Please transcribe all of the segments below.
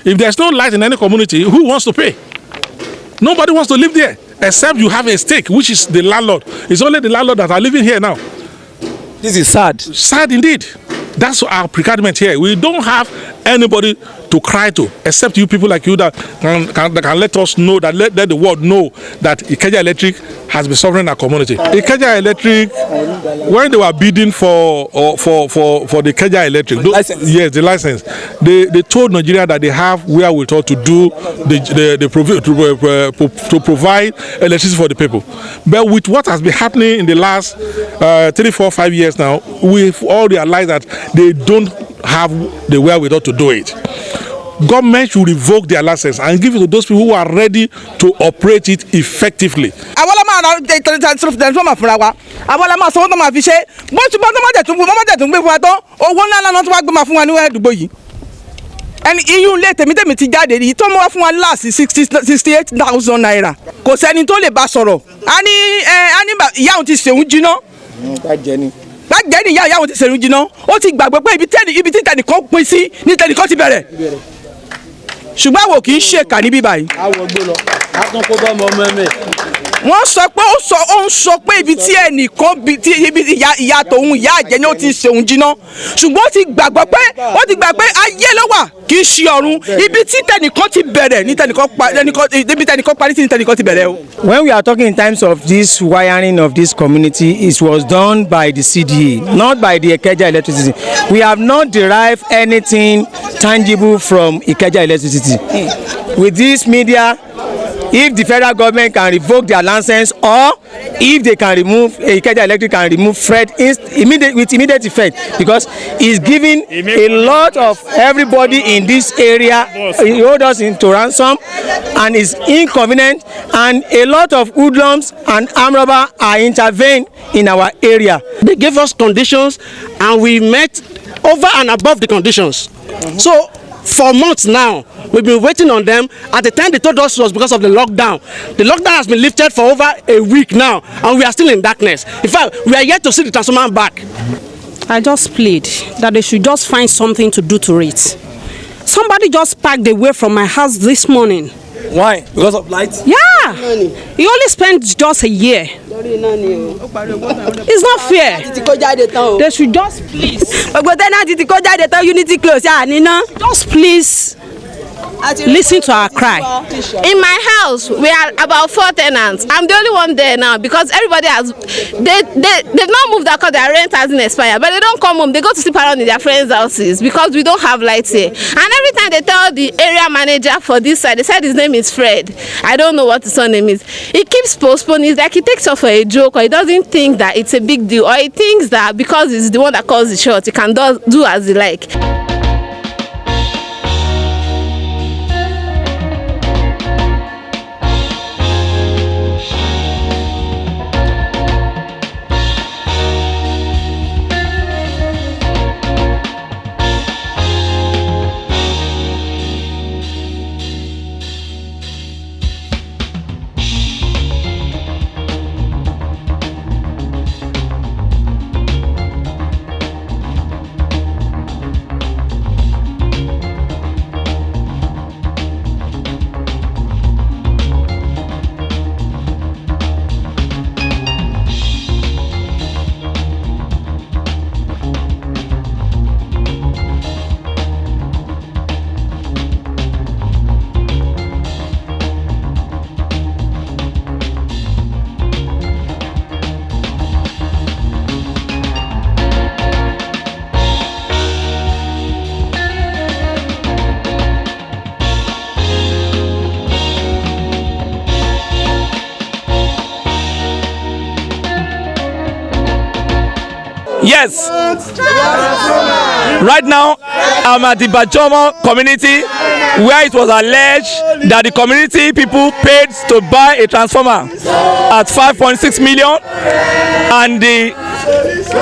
If there's no light in any community, who wants to pay? Nobody wants to live there, except you have a stake, which is the landlord. It's only the landlord that are living here now. This is sad. Sad indeed. That's our predicament here. We don't have anybody to cry to, except you people like you that can let us know, that let the world know that Ikeja Electric has been suffering our community. Ikeja Electric, when they were bidding for the Ikeja Electric, yes, the license, they told Nigeria that they have wherewithal to do to provide electricity for the people. But with what has been happening in the last 3, 4, 5 years now, we've all realized that they don't have the wherewithal to do it. Government should revoke their license and give it to those people who are ready to operate it effectively. And you later, me ti jáde yìí tó mọ́ fún wa last 68,000 naira. Kò sẹ́ni tó lè bá sọ̀rọ̀. Ani ìyá òun ti ṣeun jiná. Bàjẹ́ ni ìyá òun ti ṣeun jiná. Ó ti gbàgbé pé ibi tí tẹnìkan pín sí ní tẹnìkan ti bẹ̀rẹ̀. Ṣùgbọ́n àwọn kì í ṣèkà níbí báyìí. Wọ́n sọ pé ó ń sọ pé ibi tí ẹnìkan ibi ìyá tòun ìyá àjẹ́ ni ó ti ṣeun jiná. Ṣùgbọ́n ó ti gbàgbọ́ pé ayé ló wà kì í ṣe ọ̀run. Ibi tí tẹnìkan ti bẹ̀rẹ̀ ní tẹnìkan parí sí ní tẹnìkan ti bẹ̀rẹ̀ o. When we are talking in terms of this wiring of this community, it was done by the CDA, not by the Ikeja Electricity. We have not derived anything tangible from Ikeja Electricity. With this media, if the federal government can revoke their license, or if they can remove Ikeja Electric can remove Fred with immediate effect, because it's giving a lot of everybody in this area, he hold us into ransom and is inconvenient, and a lot of hoodlums and armed robbers are intervened in our area. They gave us conditions and we met over and above the conditions. So for months now, we've been waiting on them. At the time they told us it was because of the lockdown. The lockdown has been lifted for over a week now, and we are still in darkness. In fact, we are yet to see the transformer back. I just plead that they should just find something to do to it. Somebody just parked away from my house this morning. Why? Because of light? Yeah. He only spent just a year. It's not fair. They should just please. Just please listen to our cry. In my house, we are about 4 tenants. I'm the only one there now because everybody has they've not moved out because their rent hasn't expired. But they don't come home. They go to sleep around in their friends' houses because we don't have lights here. And every time they tell the area manager for this side, they said his name is Fred. I don't know what his surname is. He keeps postponing. It's like he takes off for a joke, or he doesn't think that it's a big deal, or he thinks that because he's the one that calls the shots, he can do as he like. Yes. Right now, I'm at the Bajomo community where it was alleged that the community people paid to buy a transformer at 5.6 million, and the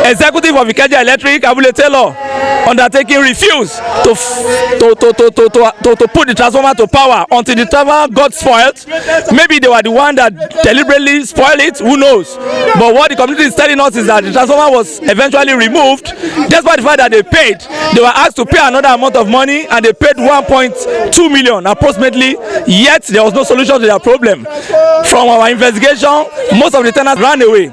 executive of Ikeja Electric, Abule Taylor, undertaking refused to put the transformer to power until the transformer got spoiled. Maybe they were the one that deliberately spoiled it, who knows? But what the community is telling us is that the transformer was eventually removed, despite the fact that they paid. They were asked to pay another amount of money, and they paid 1.2 million approximately, yet there was no solution to their problem. From our investigation, most of the tenants ran away.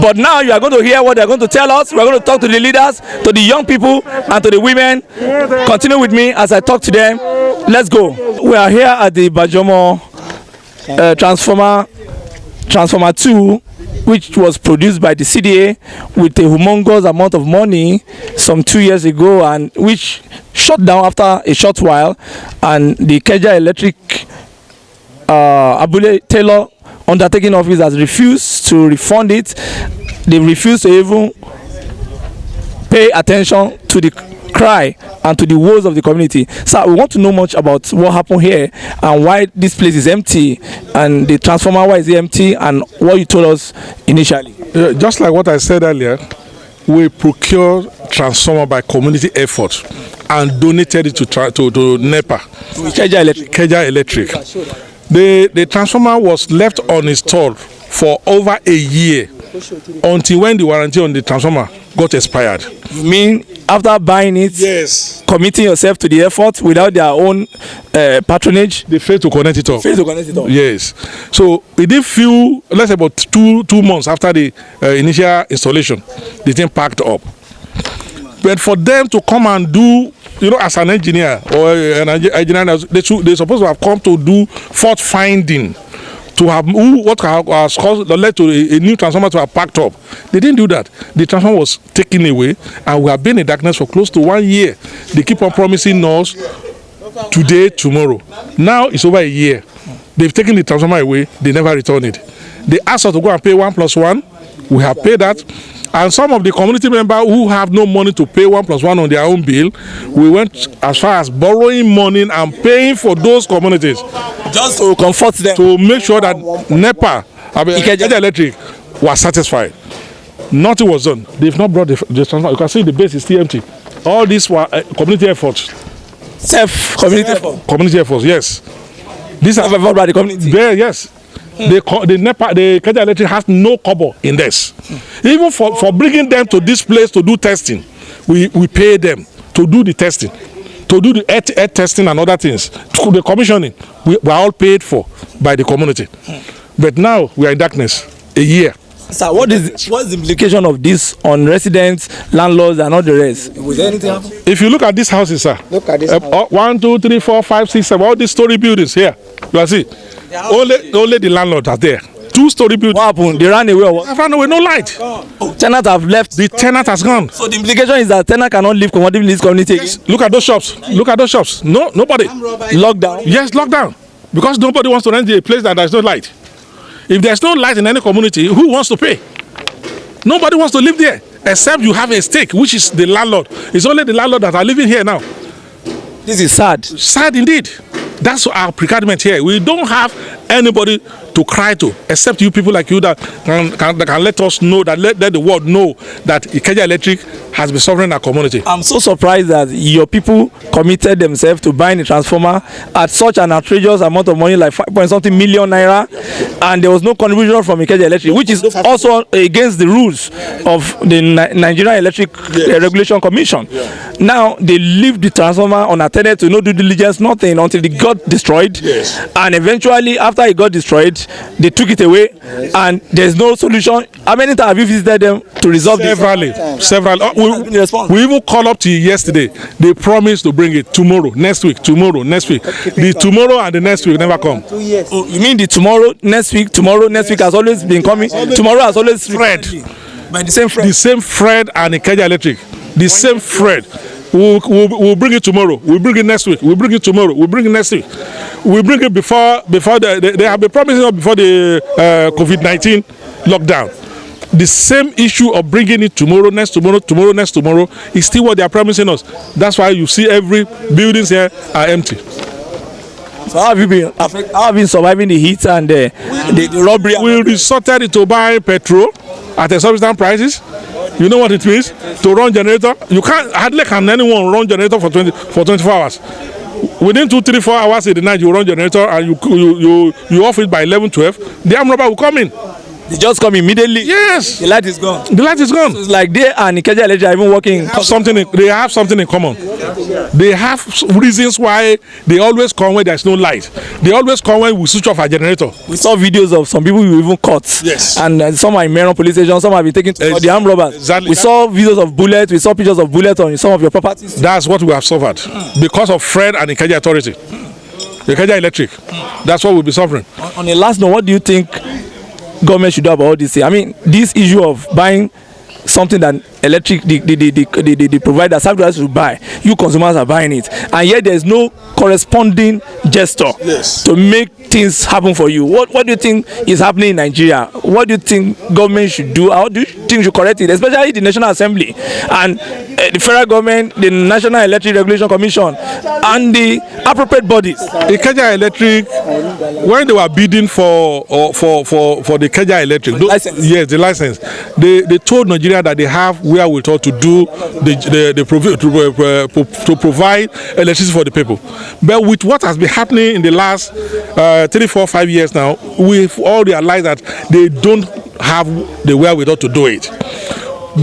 But now you are going to hear what they are going to tell us. We are going to talk to the leaders, to the young people, and to the women. Continue with me as I talk to them. Let's go. We are here at the Bajomo Transformer 2, which was produced by the CDA with a humongous amount of money some 2 years ago, and which shut down after a short while. And the Ikeja Electric Abule Taylor undertaking office has refused to refund it. They refused to even pay attention to the cry and to the woes of the community. So we want to know much about what happened here and why this place is empty, and the transformer, why is it empty, and what you told us initially. Just like what I said earlier, we procured transformer by community effort and donated it to NEPA. Ikeja Electric. Ikeja Electric. The transformer was left uninstalled for over a year until when the warranty on the transformer got expired. You mean after buying it, yes, committing yourself to the effort without their own patronage? They failed to connect it up. Failed to connect it up. Yes. So it did few, let's say about two months after the initial installation, the thing packed up. But for them to come and do, you know, as an engineer or an engineer, they're supposed to have come to do fault finding, to have what has caused led to a new transformer to have packed up. They didn't do that. The transformer was taken away, and we have been in darkness for close to 1 year. They keep on promising us today, tomorrow. Now it's over a year. They've taken the transformer away. They never returned it. They asked us to go and pay 1 + 1. We have paid that. And some of the community members who have no money to pay 1 + 1 on their own bill, we went as far as borrowing money and paying for those communities. Just to comfort them. To make sure that NEPA, Ikeja Electric, was satisfied. Nothing was done. They've not brought the transformer. You can see the base is still empty. All these were community efforts. Community efforts, yes. These are effort by the community. There, yes. The Ikeja Electric has no kobo in this. Even for bringing them to this place to do testing, we pay them to do the testing, to do the air testing and other things. To the commissioning, we are all paid for by the community. But now we are in darkness, a year. Sir, what is the implication of this on residents, landlords, and all the rest? Was there anything happen? If you look at these houses, sir, Look at this house. 1, 2, 3, 4, 5, 6, 7, all these story buildings here. You can see, only the landlord are there. 2-story building. What happened? They ran away or what? They ran away, no light. Oh, tenants have left. The tenant has gone. So the implication is that tenant cannot live comfortably in this community again. Look at those shops. Look at those shops. No, nobody. Lockdown. Yes, lockdown. Because nobody wants to rent a place that there's no light. If there's no light in any community, who wants to pay? Nobody wants to live there, except you have a stake, which is the landlord. It's only the landlord that are living here now. This is sad. Sad indeed. That's our predicament here. We don't have anybody to cry to, except you people like you that can let us know, that let the world know that Ikeja Electric has been suffering our community. I'm so surprised that your people committed themselves to buying a transformer at such an outrageous amount of money, like 5-point-something million naira, and there was no contribution from Ikeja Electric, which is also against the rules of the Nigerian Electric Regulation Commission. Now they leave the transformer unattended, to no due diligence, nothing, until it got destroyed, and eventually after it got destroyed, they took it away, and there's no solution. How many times have you visited them to resolve this? Several. We even called up to you yesterday. They promised to bring it tomorrow, next week. The tomorrow and the next week never come. Oh, you mean the tomorrow, next week has always been coming? Tomorrow has always spread by the same friend. The same Fred and Ikeja Electric. The same Fred. We'll bring it tomorrow. We'll bring it next week. We'll bring it tomorrow. We'll bring it next week. We'll bring it before they have been promising us before the COVID-19 lockdown. The same issue of bringing it tomorrow, next tomorrow is still what they are promising us. That's why you see every buildings here are empty. So how have you been surviving the heat and the robbery? We resorted to buy petrol at exorbitant prices. You know what it means to run generator? You can't hardly can anyone run generator for 24 hours. Within 2, 3, 4 hours in the night, you run generator and you off it by 11, 12. The armed robber will come in. They just come immediately. Yes. The light is gone. The light is gone. So it's like they and Ikeja Electric are even working. They have something in common. They have reasons why they always come when there's no light. They always come when we switch off our generator. We saw videos of some people who even caught. Yes. And some are in Meron police station, some have been taken to the armed robbers. Exactly. We saw videos of bullets, we saw pictures of bullets on some of your properties. That's what we have suffered because of Fred and Ikeja Authority. Ikeja Electric. That's what we'll be suffering. On the last note, what do you think government should do about all this? I mean, this issue of buying something that electric the provider service to buy, you consumers are buying it, and yet there is no corresponding gesture to make things happen for you. What do you think is happening in Nigeria? What do you think government should do? How do you think should correct it, especially the National Assembly and the federal government, the National Electric Regulation Commission, and the appropriate bodies? Ikeja Electric, when they were bidding for the Ikeja Electric, the license, they told Nigeria that they have wherewithal to do to provide electricity for the people. But with what has been happening in the last 3, 4, 5 years now, we've all realized that they don't have the wherewithal to do it.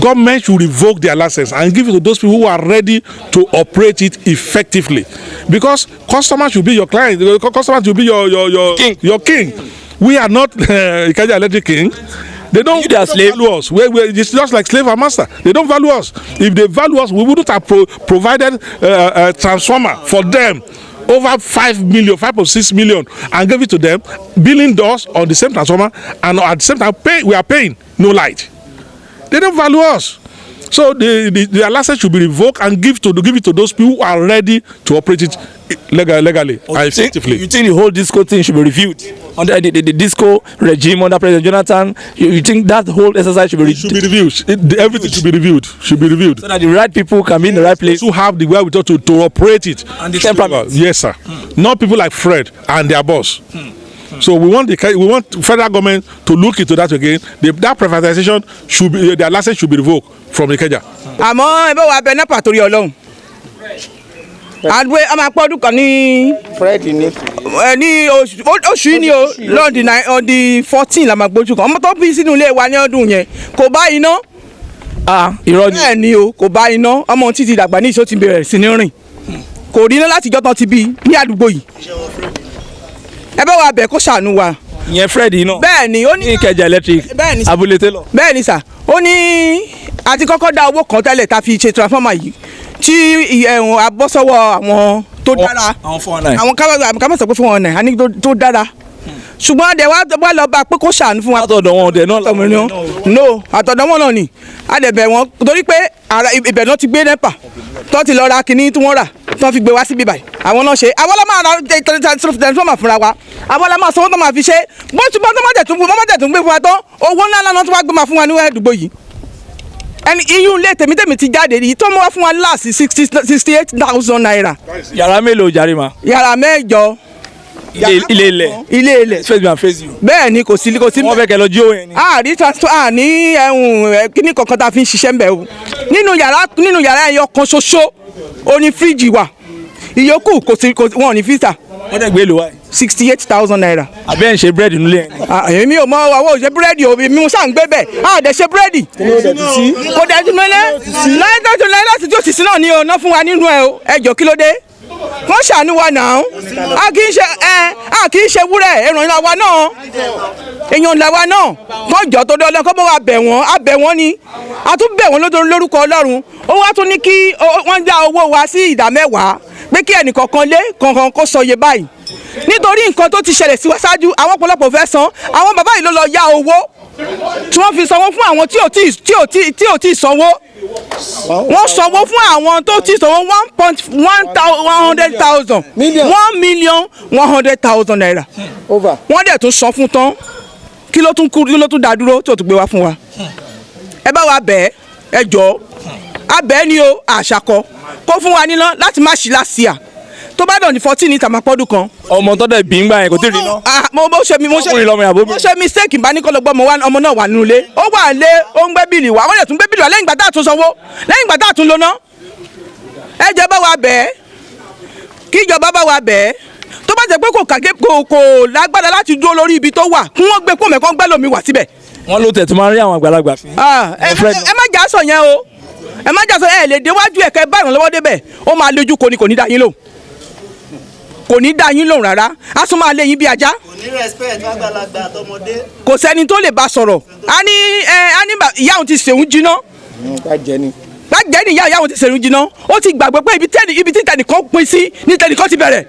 Government should revoke their license and give it to those people who are ready to operate it effectively, because customers should be your client. Customers should be your king. We are not Ikeja Electric king. They don't value us. It's just like slave and master. They don't value us. If they value us, we wouldn't have provided a transformer for them over 5 million, 5.6 million, and give it to them, billing us on the same transformer, and at the same time we are paying no light. They don't value us. So the license should be revoked and give it to those people who are ready to operate it legally and effectively. You think the whole disco thing should be reviewed under the disco regime under President Jonathan? You think that whole exercise should be reviewed? Should be reviewed. Everything should be reviewed. Should be reviewed. So that the right people can be in the right place. Who have the wherewithal to operate it. And the temperament. Yes, sir. Not people like Fred and their boss. So we want federal government to look into that again. That privatization should be, their license should be revoked from Ikeja. Àmọ́ ẹbí wa bẹ nípa torí Ọlọ́run. Àgbẹ̀ ọmọ apọ́dún kan ní Fred ní oṣù yìí ni o lọ́ọ̀dì 14 la máa gbójú kan. Ọmọ tó bí sínú ilé wa ní ọdún yẹn kò bá iná. Irọ́ ni. Bẹ́ẹ̀ ni o, kò bá iná. Ọmọ títí dàgbà ní ìṣó ti bẹ̀rẹ̀ sí ní rìn. Kò rí iná láti ìjọ́ tán ti bí ní àdúgbò yìí. Ẹ bá wa bẹ̀ kó ṣàánú wa. Ìyẹn Fred iná. Bẹ́ẹ̀ ni ó ní Ikeja Electric. Bẹ́ẹ̀ ni Abule Taylor. Bẹ́ẹ̀ ni sà, ó ní àti kọ́kọ́ dá owó kan tẹ́lẹ̀ tá fi ṣe transformer yìí tí abọ́sọ́wọ́ àwọn tó dára. Àwọn 419. Àwọn kábọ̀ sọ pé fún wọn náà a ní tó dára. Ṣùgbọ́n àdẹ̀ wá lọ bá pé kó ṣàánú fún wa. Àtọ̀dọ̀ wọn ọ̀dẹ̀ náà. No, àtọ̀dọ̀ wọn náà ni. Àdẹ̀bẹ̀ wọn torí pé ibẹ̀ náà ti gbé NEPA tó ti lọ ra kinní tí wọ́n rà tó fi gbé wá síbí báyìí. Àwọn náà ṣe àwọn la máa ra transformer fúnra wa. Àwọn la máa sanwó tó máa fi ṣe. Bó ti bá tó má jẹ̀ tún gbé fún wa tán owó ńlá náà tó wá gbé máa fún wa ní àdúgbò yìí. Ẹni iyún ilé tèmi ti jáde yìí tó mú wá fún wa láàsì 68,000 naira. Yàrá mélòó jàre ma? Yàrá mẹ́jọ. Ilé ilẹ̀. Face me and face you. Bẹ́ẹ̀ ni kò sí. Wọ́n fẹ́ kẹ́ lọ jí owó yẹn ni. Àrí transfer ní kíní kankan tá a fi ń ṣiṣẹ́ ń bẹ̀ o. Nínú yàrá ẹyọ kan ṣoṣo ó ní fíríjì wà. Ìyókù kò wọ́n ní fíìsà. Wọ́n dẹ̀ gbé lò wáyé. 68,000 naira. Àbẹ́ ẹ̀ ń ṣe búrẹ́dì nílé yẹn. Èmi ò mọ àwọn òṣè búrẹ́dì o, mi mo ṣáà ń gbé bẹ̀. Dẹ̀ ṣe búrẹ́dì. Kò dẹ̀ ti mẹ́lẹ́. Láti tí òṣìṣẹ́ náà ní ọ̀nà fún wa nínú ẹ̀ o. Ẹ jọ̀ọ́ kí ló dé? Wọ́n ṣàánú wa náà. A kì í ṣe wúrẹ́ èèyàn làwa náà. Wọ́n jọ tó dọ́lẹ́ kó bá wa bẹ̀ wọ́n ni. A tún bẹ̀ wọ́n lórúkọ Ọlọ́run. Ó wá tún ní kí wọ́n dá owó wa sí ìdá 10 pé kí ẹnìkọ̀ọ̀kan lé kọ̀ọ̀kan kó sọ iye báyìí. Nítorí nǹkan tó ti ṣẹlẹ̀ sí wa ṣáájú àwọn ọ̀pọ̀lọpọ̀ fẹ́ san. Àwọn bàbá yìí ló lọ yá owó tí wọ́n fi sanwó fún àwọn tí ò tí sanwó. Wọ́n sanwó fún àwọn tó ti sanwó 100,000 1,100,000 naira. Wọ́n dẹ̀ tún san fún tán. Kí ló tún dá dúró tí ò tún gbé wá fún wa? Ẹ bá wa bẹ̀ ẹ jọ̀ọ́. Abẹ́ ni o àṣàkọ kó fún wa níná láti má ṣí lásìá. Tó bá on the 14 ní tàmápọ́dún kan. ọmọ tó dẹ̀ bí ń gbà yẹn kò tí ì rí náà. mo ṣe mistake bá ní kọ́lọ́gbọ́ ọmọ náà wà nínú ilé ó wà lé ó ń gbé bíìlì wá wọ́n lè tún gbé bíìlì wá lẹ́yìn ìgbà tá a tún sanwó lẹ́yìn ìgbà tá a tún lóná. ẹ jẹ́ bá wa bẹ́ẹ̀ kí ìjọba bá wa bẹ́ẹ̀ tó bá jẹ́ pé kò lágbára láti dúró lórí ibi tó wà kí wọ́n gbé pòmẹ́ kán gbẹ́ lómi wá síbẹ̀. wọ́n ló tẹ̀ tó máa ń rí àwọn àgbàlagbà fi. ẹ má jà sọ yẹn o ẹ má jà sọ ẹ lè déwájú ẹ̀kẹ́ bá ìrànlọ́wọ́ débẹ̀ ó máa lójú kò ní dá yín lóhùn kò ní dá yín lóhùn rárá á tún máa lé yín bí ajá. kò ní respect àgbàlagbà àtọmọdé. kò sẹ́ni tó lè bá sọ̀rọ̀ á ní ìyá òun ti ṣèun jiná. gbàjẹ́ ni ìyá òun ti ṣèun jiná ó ti gbàgbé pé ibi tí tẹnìkan pín sí ní tẹnìkan ti bẹ̀rẹ̀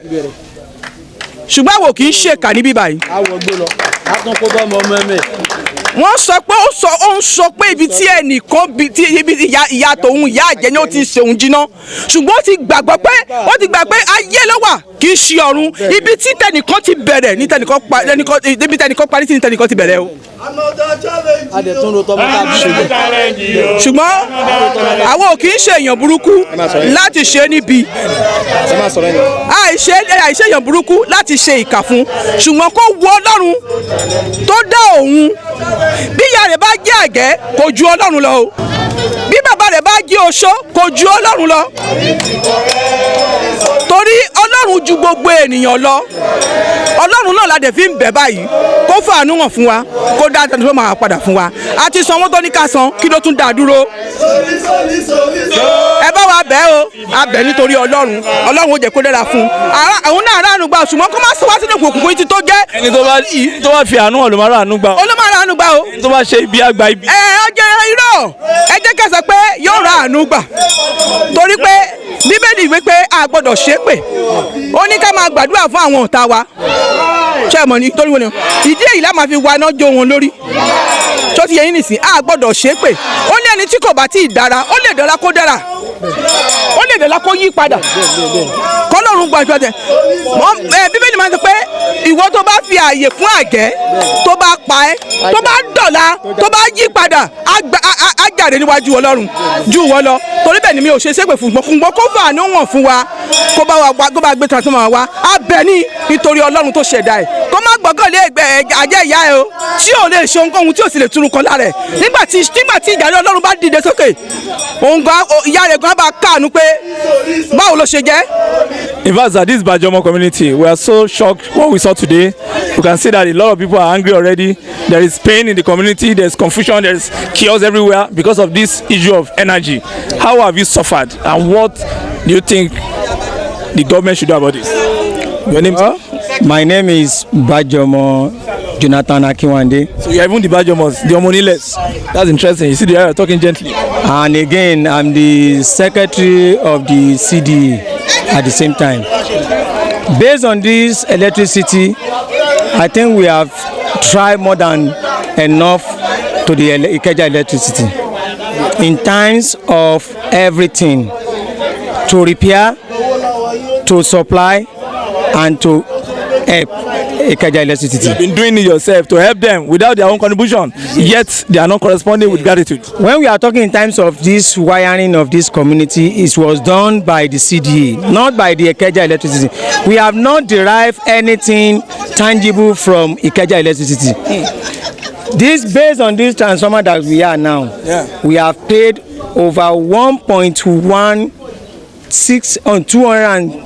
ṣùgbọ́n àwọn kì í ṣèkà níbí báyìí. àwọ̀ gbó lọ a tún kó bá ọmọ ẹ̀mẹ́. wọ́n sọ pé ó ń sọ pé ibi tí ẹnìkan ibi ìyá tòun ìyá àjẹ́ ni ó ti ṣèun jiná ṣùgbọ́n ó ti gbàgbọ́ pé ayé ló wà kì í ṣe ọ̀run ibi tí tẹnìkan ti bẹ̀rẹ̀ ní tẹnìkan parí sí ní tẹnìkan ti bẹ̀rẹ̀ o. ṣùgbọ́n àwọn ò kì í ṣe èèyàn burúkú láti ṣe níbi àìṣe èèyàn burúkú láti ṣe ìkà fún ṣùgbọ́n kó wo Ọlọ́run tó dá òun bí ìyá rẹ̀ bá jẹ́ àgẹ́ kò ju Ọlọ́run lọ o bí bàbá rẹ̀ bá jẹ́ oṣó kò ju Ọlọ́run lọ torí Ọlọ́run ju gbogbo ènìyàn lọ Ọlọ́run náà la dẹ̀ fi ń bẹ̀ báyìí kó fàánú hàn fún wa kó dá dandan tó máa padà fún wa a ti sanwó tó ní ká san kí ló tún dá dúró ẹ bá wa bẹ̀ o a bẹ̀ nítorí Ọlọ́run ó jẹ́ kó dára fún àwọn náà ránu gbà ṣùgbọ́n kó má sọ wá sínú òkùnkùn títí tó jẹ́. ẹni tó bá fi àánú hàn ló máa ránu gbà. ó ló máa ránu gbà o. ẹni tó bá ṣe ibi àgbà ibi. ọjọ́ irọ́ ẹ jẹ́ ká sọ pé yóò ránu gbà torí pé Bíbélì wí pé a gbọ́dọ̀ ṣépè ó ní ká máa gbàdúrà fún àwọn ọ̀tá wa ṣé ẹ mọ̀ ní torí wọn ni ìdí èyí la máa fi wa iná jó wọn lórí tó ti yẹ yín nìsín a gbọ́dọ̀ ṣépè ó ní ẹni tí kò bá tí ì dára ó lè dára kó dára ó lè dára kó yí padà kọ́lọ́run gbàjọ́ tẹ Bíbélì máa ń sọ pé ìwọ tó bá fi ààyè fún àgẹ́ tó bá pa ẹ́ tó bá dọ̀la tó bá yí padà á jáde níwájú Ọlọ́run jù wọ́n lọ torí bẹ́ẹ̀ ni mi ò ṣe ṣépè fún gbọ́n kó fà ní wọ̀n fún wa kó bá gbé transformer wa á bẹ̀ ní nítorí Ọlọ́run tó ṣẹ̀dá ẹ̀ kó má gbọ́kàn lé àjẹ́ ìyá ẹ̀ o tí ò lè ṣe ohunkóhun tí ò sì lè túrú kan lára ẹ̀ nígbà tí ìjàre Ọlọ́run bá dìde sókè ìyá rẹ̀ gan bá káànú pé báwo ló ṣe jẹ́. In fact, at this Bajomo community, we are so shocked what we saw today. You can see that a lot of people are angry already. There is pain in the community, there is confusion, there is chaos everywhere because of this issue of energy. How have you suffered, and what do you think the government should do about this? Your name? My name is Bajomo Jonathan Akinwande. So you are even the Bajomos, the Omoniles. That's interesting. You see the area talking gently. And again, I'm the secretary of the CDA at the same time. Based on this electricity, I think we have tried more than enough to the Ikeja electricity in times of everything, to repair, to supply, and to help Ikeja electricity. You've been doing it yourself to help them without their own contribution, yet they are not corresponding with gratitude. When we are talking in terms of this wiring of this community, it was done by the CDA, not by the Ikeja electricity. We have not derived anything tangible from Ikeja electricity. This, based on this transformer that we are now, we have paid over 1.16 on 200.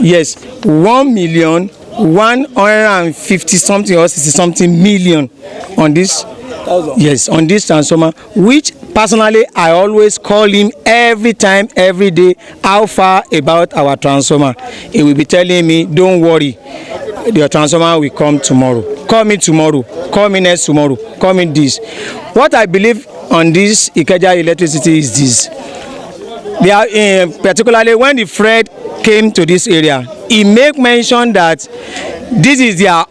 Yes, 1,150 something or 60 something million on this. Yes, on this transformer, which personally I always call him every time, every day, how far about our transformer. He will be telling me, don't worry, your transformer will come tomorrow. Call me tomorrow, call me next tomorrow, call me this. What I believe on this Ikeja electricity is this. They are, particularly when the Fred came to this area, he make mention that this is their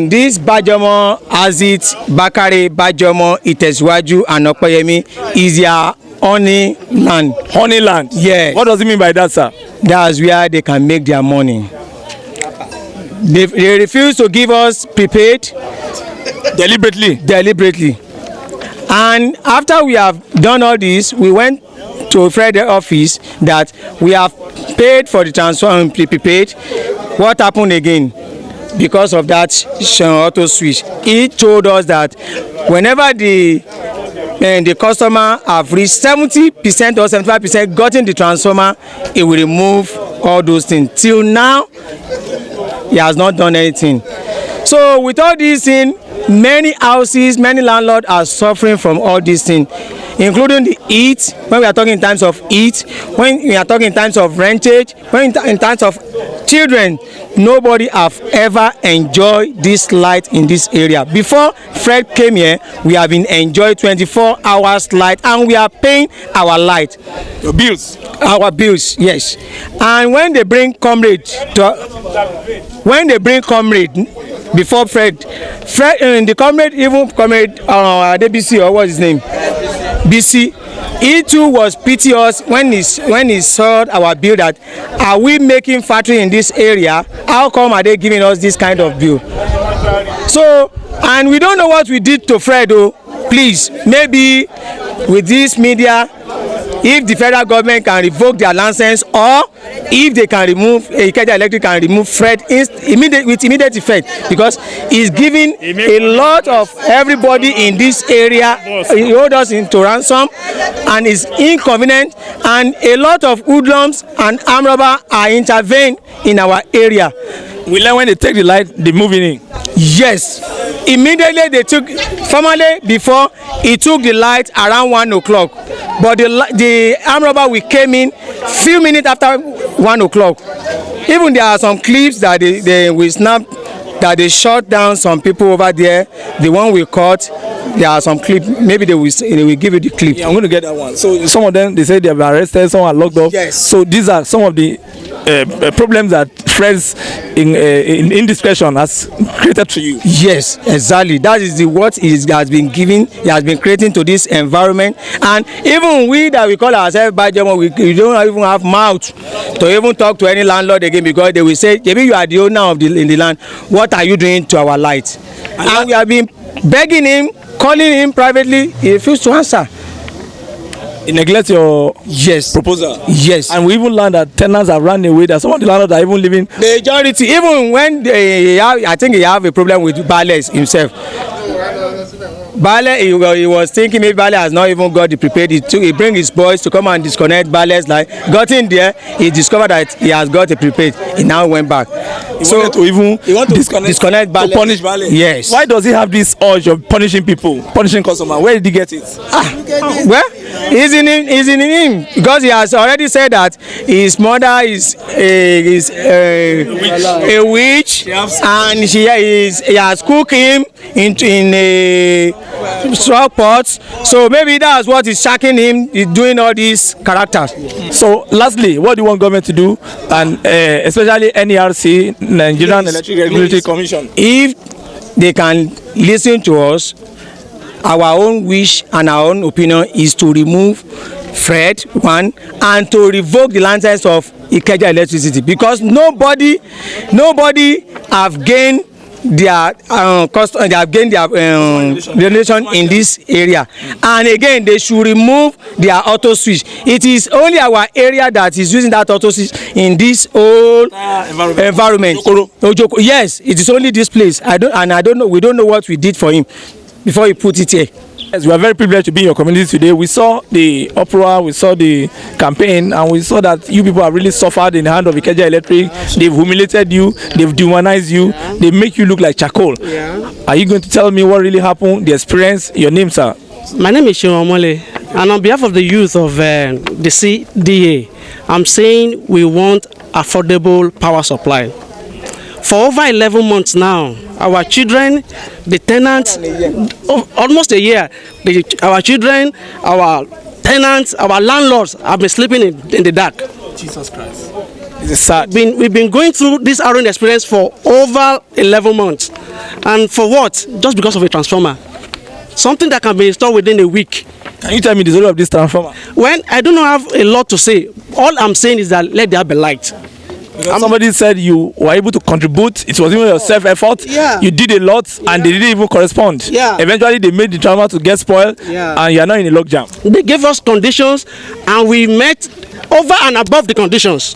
this Bajomo, Azit, Bakare, Bajomo, Itesiwaju, and Opeyemi is their honey land. Honey land? Yeah. What does it mean by that, sir? That's where they can make their money. They refuse to give us prepaid. Deliberately? Deliberately. And after we have done all this, we went to Fred office that we have paid for the transformer, prepaid. What happened again? Because of that auto switch, he told us that whenever the customer have reached 70% or 75% gotten the transformer, he will remove all those things. Till now, he has not done anything. So with all these things, many houses, many landlords are suffering from all these things, including the heat. When we are talking in terms of heat, when we are talking in terms of rentage, when in terms of children, nobody have ever enjoyed this light in this area. Before Fred came here, we have been enjoying 24 hours light, and we are paying our light. Your bills? Our bills, yes. And when they bring comrade before Fred, the comrade, even comrade DBC, or what's his name? BC, he too was pity us when he saw our bill, that are we making factory in this area? How come are they giving us this kind of bill? So, and we don't know what we did to Fred, though. Please, maybe with this media, if the federal government can revoke their license, or if they can remove, Ikeja Electric can remove Fred with immediate effect, because he's giving a lot of everybody in this area, he hold us into ransom, and is inconvenient, and a lot of hoodlums and armed robbers are intervened in our area. We learn when they take the light, they move in. Yes, immediately they took. Formerly, before, he took the light around 1 o'clock, but the armed robber we came in few minutes after 1 o'clock. Even there are some clips that we snap, that they shot down some people over there. The one we caught, there are some clips. Maybe they will give you the clip. Yeah, I'm going to get that one. So some of them, they say they have been arrested, some are locked up. Yes. So these are some of the problems that Fred's indiscretion has created to you. Yes, exactly. That is what he has been giving. He has been creating to this environment, and even we that we call ourselves Bajamo, we don't even have mouth to even talk to any landlord again, because they will say, maybe you are the owner of in the land. What are you doing to our light? And we have been begging him, calling him privately. He refused to answer. He neglects your proposal. Yes. And we even learned that tenants have run away, that some of the landlords are even living. Majority, even when I think he have a problem with Bales himself. Bale, he was thinking maybe Bale has not even got the prepaid. He bring his boys to come and disconnect Bale's line. Got in there, he discovered that he has got a prepaid. He now went back. He wanted to even disconnect Bale. To punish Bale. Yes. Why does he have this urge of punishing people, punishing customers? Where did he get it? Well, it's in him, because he has already said that his mother is a witch, and he has cooked him in a straw pots. So maybe that's what is shocking him. He's doing all these characters. So lastly, what do you want government to do, and especially NERC, Nigerian Electric Regulatory Commission? If they can listen to us, our own wish and our own opinion is to remove Fred, one, and to revoke the license of Ikeja Electricity, because nobody have gained their they have gained their relation in this area. And again, they should remove their auto switch. It is only our area that is using that auto switch in this whole environment. Ojoko. Yes, it is only this place. I don't know. We don't know what we did for him before he put it here. Yes, we are very privileged to be in your community today. We saw the uproar, we saw the campaign, and we saw that you people have really suffered in the hand of Ikeja Electric. They've humiliated you, they've dehumanized you, they make you look like charcoal. Are you going to tell me what really happened, the experience? Your name, sir? My name is Shomole, and on behalf of the youth of the CDA, I'm saying we want affordable power supply. For over 11 months now, our children, the tenants, almost a year, our children, our tenants, our landlords have been sleeping in the dark. Jesus Christ. This is sad. We've been going through this harrowing experience for over 11 months. And for what? Just because of a transformer. Something that can be installed within a week. Can you tell me the story of this transformer? When I do not have a lot to say, all I'm saying is that let there be light. Somebody said you were able to contribute. It was even your self-effort. Yeah. You did a lot, and they didn't even correspond. Yeah. Eventually, they made the transformer to get spoiled, and you are not in a logjam. They gave us conditions, and we met over and above the conditions.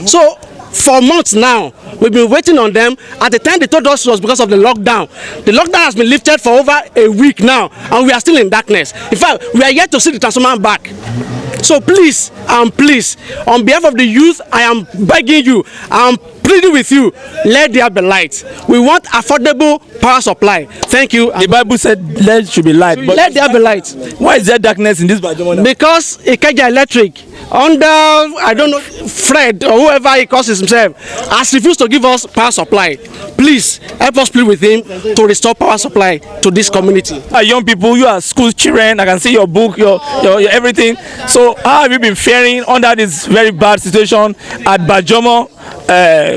So for months now, we've been waiting on them. At the time they told us it was because of the lockdown. The lockdown has been lifted for over a week now, and we are still in darkness. In fact, we are yet to see the transformer back. So please, please, on behalf of the youth, I am begging you, I am pleading with you, let there be light. We want affordable power supply. Thank you. The Bible said there should be light. But Let there be light. why is there darkness in this Bajomo? Because Ikeja Electric, under, I don't know, Fred or whoever he calls himself, has refused to give us power supply. Please help us plead with him to restore power supply to this community. Young people, you are school children. I can see your book, your everything. So how have you been faring under this very bad situation at Bajomo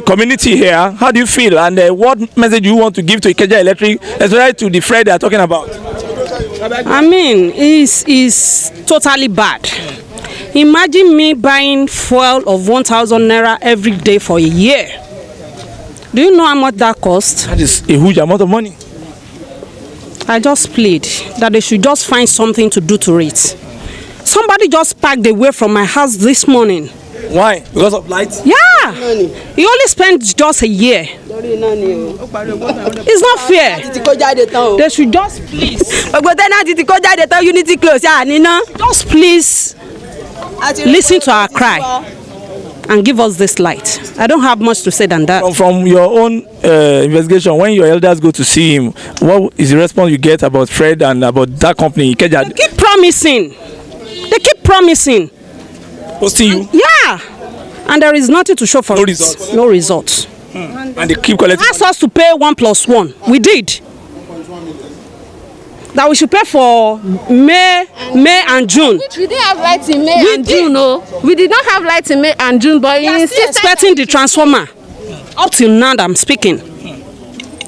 community here? How do you feel, and what message do you want to give to Ikeja Electric, especially to the Fred they are talking about? I mean, it's totally bad. Imagine me buying fuel of 1,000 naira every day for a year. Do you know how much that costs? That is a huge amount of money. I just plead that they should just find something to do to it. Somebody just parked away from my house this morning. Why? Because of light? Yeah. He only spent just a year. It's not fair. They should just please. Unity close. Just please listen to our cry and give us this light. I don't have much to say than that. From your own investigation, when your elders go to see him, what is the response you get about Fred and about that company, Ikeja? They keep promising. They keep promising. Posting you? Yeah. And there is nothing to show for No it. results. No results. And they keep collecting. Asked us to pay 1 + 1. We did. That we should pay for May and June. We didn't have lights in May and June, no. We did not have lights in May and June, but We are still expecting the transformer. Up till now that I'm speaking.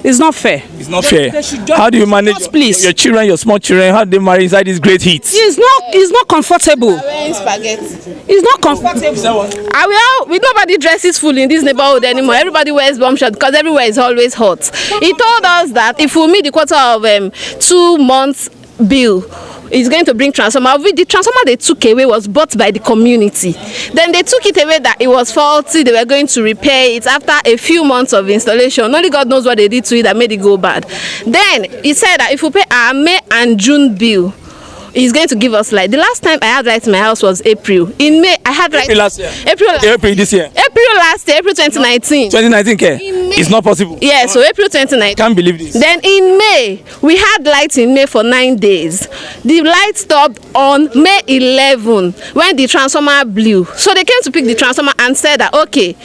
It's not fair. It's not fair. They should just- How do you manage just please. your children, your small children? How do they marry inside this great heat? It's not comfortable. spaghetti. It's not comfortable. We nobody dresses full in this neighborhood anymore. Everybody wears bomb shot because everywhere is always hot. He told us that if we meet the quarter of 2 months bill, it's going to bring transformer. The transformer they took away was bought by the community. Then they took it away that it was faulty. They were going to repair it after a few months of installation. Only God knows what they did to it that made it go bad. Then he said that if we pay our May and June bill, he's going to give us light. The last time I had light in my house was April. In May, I had light. April last year. April this year. April last year, April 2019. 2019 care. It's not possible. Yeah, so April 2019. Can't believe this. Then in May, we had light in May for 9 days. The light stopped on May 11 when the transformer blew. So they came to pick the transformer and said that, okay,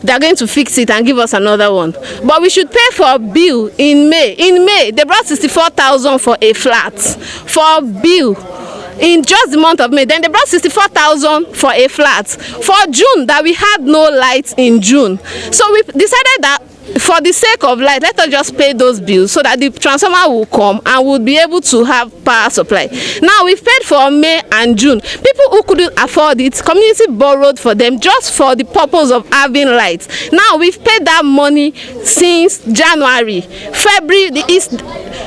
they're going to fix it and give us another one. But we should pay for a bill in May. In May, they brought 64,000 for a flat. For bill. In just the month of May, then they brought 64,000 for a flat. For June, that we had no light in June. So we decided that for the sake of light, let us just pay those bills so that the transformer will come and we'll be able to have power supply. Now we've paid for May and June. People who couldn't afford it, community borrowed for them just for the purpose of having light. Now we've paid that money since January, February,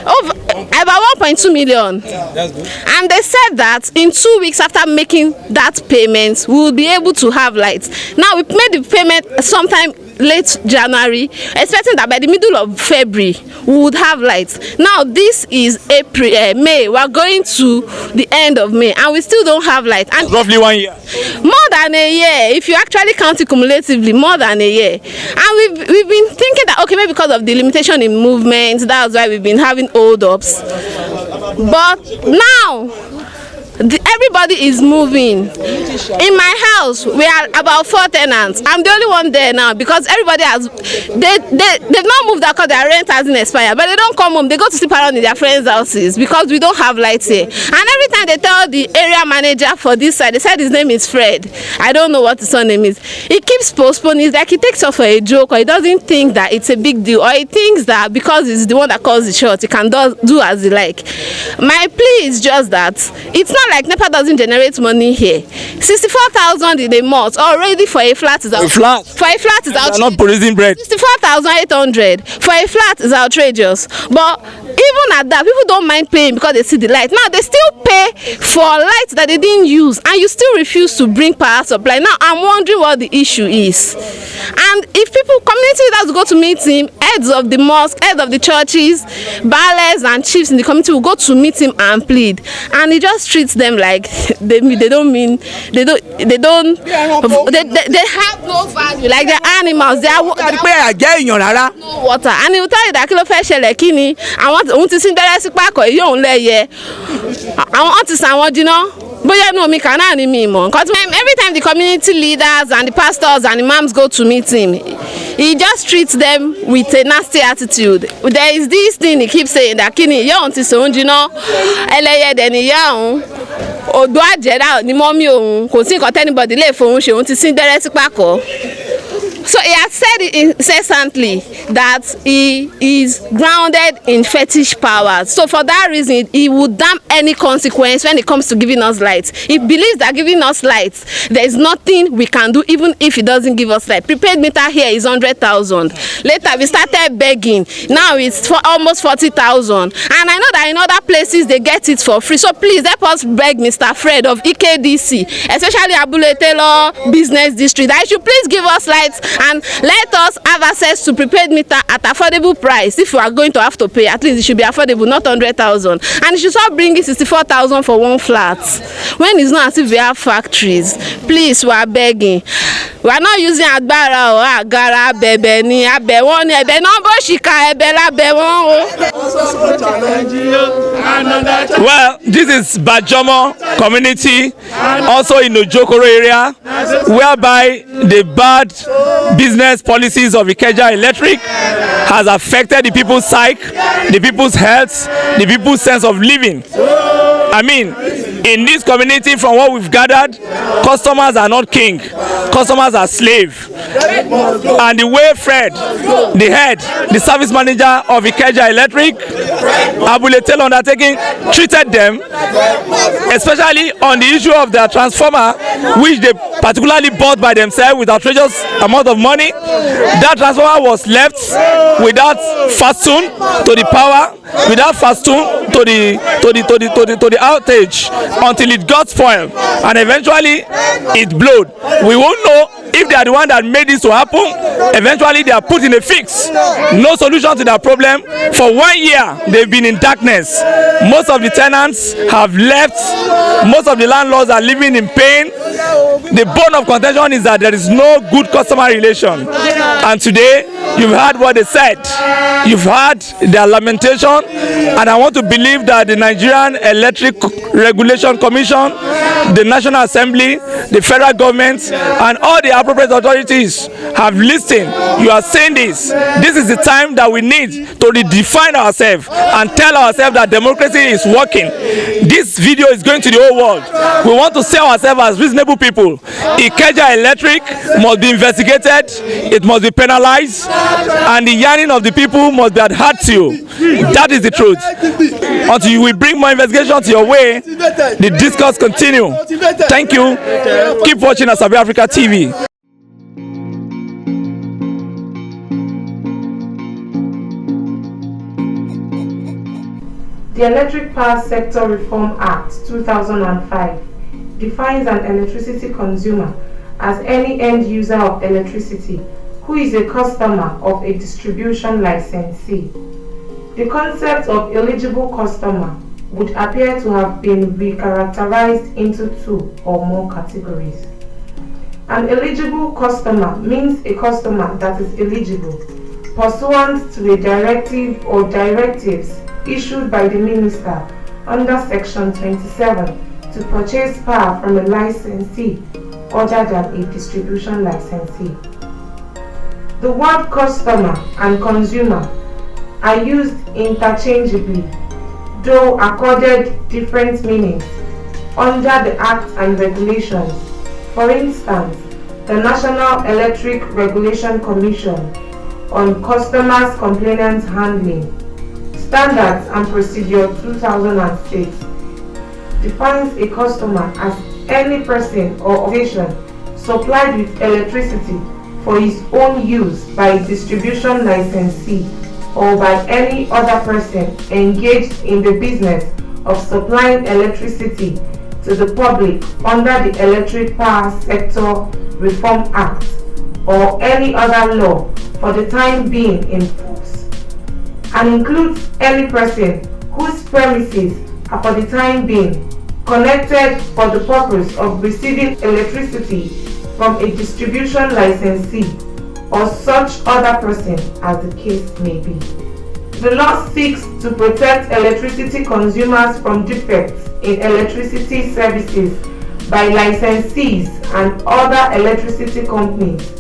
over about 1.2 million. That's good. And they said that in 2 weeks after making that payment, we will be able to have light. Now we made the payment sometime late January, expecting that by the middle of February we would have lights. Now this is May. We are going to the end of May and we still don't have light. And roughly 1 year. More than a year, if you actually count it cumulatively, more than a year. And we've been thinking that okay, maybe because of the limitation in movement, that's why we've been having hold-ups. But now everybody is moving. In my house, we are about 4 tenants. I'm the only one there now because everybody has they've not moved out because their rent hasn't expired. But they don't come home. They go to sleep around in their friends' houses because we don't have lights here. And every time they tell the area manager for this side, they said his name is Fred. I don't know what his name is. He keeps postponing. It's like he takes off for a joke, or he doesn't think that it's a big deal, or he thinks that because he's the one that calls the shot, he can do as he like. My plea is just that it's not not like NEPA doesn't generate money here. 64,000 in a month already for a flat is outrageous. For a flat is outrageous. Not producing bread. 64,800 for a flat is outrageous. But even at that, people don't mind paying because they see the light. Now they still pay for light that they didn't use, and you still refuse to bring power supply. Now I'm wondering what the issue is. And if people, community leaders go to meet him, heads of the mosque, heads of the churches, baales and chiefs in the community will go to meet him and plead, and he just treats them like they have no value, like they're animals. They are no water, and he will tell you that kilo fẹ́ ṣẹlẹ̀ kíni àwọn ohun ti sin dẹ́rẹ́ sí pákọ̀ èyí òun lẹ́yẹ àwọn ti sàn wọ́n jiná bóyá inú omi kan náà ni mi mọ̀ nǹkan tí every time the community leaders and the pastors and imams go to meet him, he just treats them with a nasty attitude. There is this thing he keeps saying that kíni ìyá òun ti sòun jiná ẹlẹ́yẹ dẹ̀ ni ìyá òun odò àjẹ́dá ni mọ́mí òun kò sí nǹkan tẹ́nibọ̀dì lè fòun ṣe òun ti sin dẹ́rẹ́ sí pákọ̀. So he has said incessantly that he is grounded in fetish powers. So for that reason, he would damn any consequence when it comes to giving us light. He believes that giving us light, there is nothing we can do even if he doesn't give us light. Prepaid meter here is 100,000. Later we started begging. Now it's for almost 40,000. And I know that in other places they get it for free. So please help us beg Mr. Fred of EKDC, especially Abule Taylor Business District, that he should please give us light and let us have access to prepaid meter at affordable price. If we are going to have to pay, at least it should be affordable, not 100,000. And it should stop bringing 64,000 for one flat when it's not as if we have factories. Please, we are begging. We are not using agbára or agara bẹ̀bẹ̀ ni abẹ wọn ni ẹ̀bẹ̀ náà bó ṣìkà ẹ̀bẹ̀ lábẹ́ wọn o. Well, this is Bajomo community, also in Ojokoro area, whereby the bad business policies of Ikeja Electric has affected the people's psyche, the people's health, the people's sense of living. I mean, in this community, from what we've gathered, customers are not king, customers are slave. And the way Fred, the head, the service manager of Ikeja Electric, Abule Taylor undertaking, treated them, especially on the issue of their transformer, which they particularly bought by themselves with outrageous amount of money. That transformer was left without fast tune to the power, without fast tune to the outage until it got spoiled, and eventually it blowed. We won't know if they are the one that made this to happen. Eventually they are put in a fix. No solution to their problem. For 1 year they've been in darkness. Most of the tenants have left. Most of the landlords are living in pain. The bone of contention is that there is no good customer relation. And today you've heard what they said. You've heard their lamentation, and I want to believe that the Nigerian Electric Regulation Commission, the National Assembly, the federal government, and all the appropriate authorities have listened. You are saying this. This is the time that we need to redefine ourselves and tell ourselves that democracy is working. This video is going to the whole world. We want to see ourselves as reasonable people. Ikeja Electric must be investigated. It must be penalized, and the yearning of the people must be adhered to. That is the truth. Until we bring more investigation to your way, the discourse continue. Thank you. Keep watching Asabi Africa TV. The Electric Power Sector Reform Act 2005 defines an electricity consumer as any end user of electricity who is a customer of a distribution licensee. The concept of eligible customer would appear to have been recharacterized into two or more categories. An eligible customer means a customer that is eligible pursuant to a directive or directives issued by the minister under Section 27 to purchase power from a licensee other than a distribution licensee. The word customer and consumer are used interchangeably, though accorded different meanings under the Act and regulations. For instance, the National Electric Regulation Commission on Customers' Complainants Handling, Standards and Procedure 2006, defines a customer as any person or organization supplied with electricity for his own use by a distribution licensee or by any other person engaged in the business of supplying electricity to the public under the Electric Power Sector Reform Act or any other law for the time being in force, and includes any person whose premises are for the time being connected for the purpose of receiving electricity from a distribution licensee or such other person as the case may be. The law seeks to protect electricity consumers from defects in electricity services by licensees and other electricity companies,